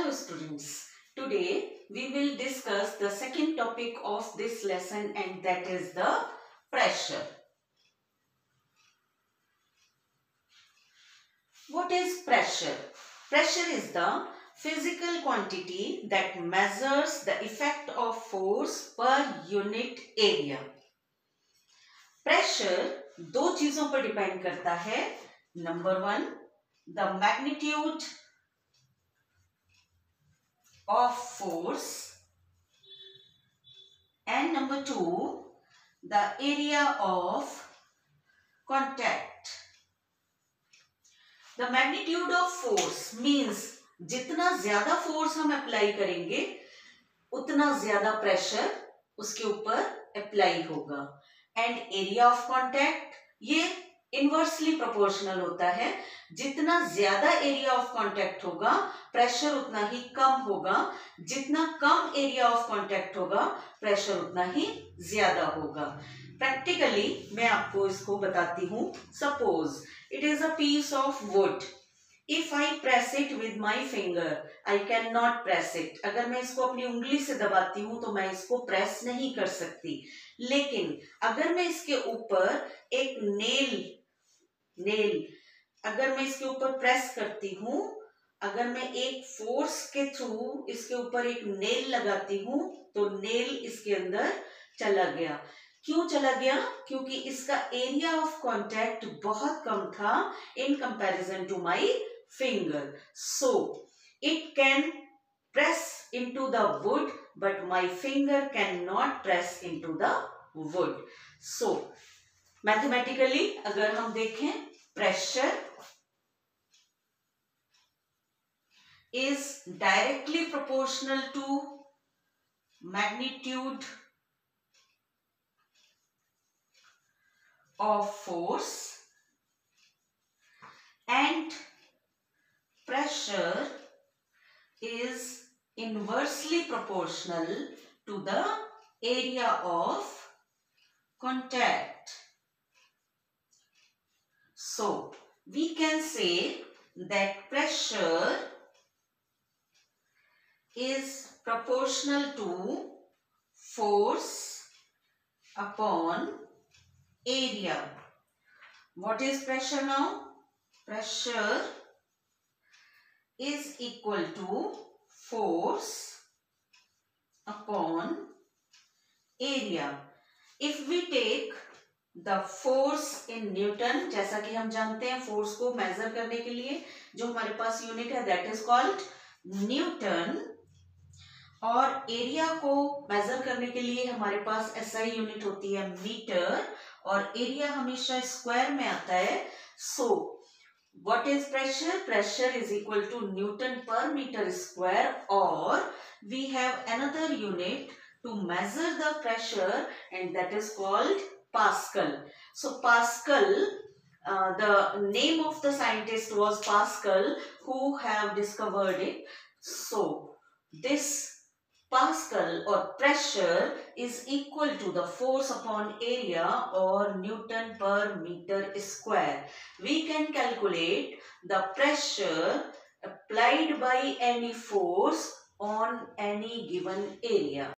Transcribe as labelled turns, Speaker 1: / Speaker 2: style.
Speaker 1: Hello students, today we will discuss the second topic of this lesson, and that is the pressure. What is pressure? Pressure is the physical quantity that measures the effect of force per unit area. Pressure दो चीजों पर depend करता है. Number one, the magnitude of force, and number two, the area of contact. The magnitude of force means जितना ज्यादा force हम apply करेंगे उतना ज्यादा प्रेशर उसके ऊपर अप्लाई होगा. एंड एरिया ऑफ कांटेक्ट, ये इनवर्सली प्रोपोर्शनल होता है. जितना ज्यादा एरिया ऑफ कांटेक्ट होगा प्रेशर उतना ही कम होगा. जितना कम एरिया ऑफ कांटेक्ट होगा प्रेशर उतना ही ज्यादा होगा. प्रैक्टिकली मैं आपको इसको बताती हूं. Suppose it is a piece of wood. If I press it with my finger, I can not press it. अगर मैं इसको अपनी उंगली से दबाती हूं तो मैं इसको प्रेस नहीं कर सकती. लेकिन अगर मैं इसके ऊपर एक नेल अगर मैं इसके ऊपर प्रेस करती हूं, अगर मैं एक फोर्स के थ्रू इसके ऊपर एक नेल लगाती हूं तो नेल इसके अंदर चला गया. क्यों चला गया? क्योंकि इसका एरिया ऑफ कांटेक्ट बहुत कम था in comparison to my finger. So it can press into the wood, but my finger cannot press into the wood. So mathematically अगर हम देखें, pressure is directly proportional to magnitude of force, and pressure is inversely proportional to the area of contact. So we can say that pressure is proportional to force upon area. What is pressure now? Pressure is equal to force upon area. If we take the force in Newton, जैसा कि हम जानते हैं force को major करने के लिए जो हमारे पास यूनिट है that is called न्यूटन, और एरिया को मेजर करने के लिए हमारे पास SI यूनिट होती है मीटर, और एरिया हमेशा स्क्वायर में आता है. सो what is pressure? Pressure is equal to Newton per meter square, or we have another unit to measure the pressure, and that is called Pascal. So Pascal, the name of the scientist was Pascal, who have discovered it. So this Pascal or pressure is equal to the force upon area, or Newton per meter square. We can calculate the pressure applied by any force on any given area.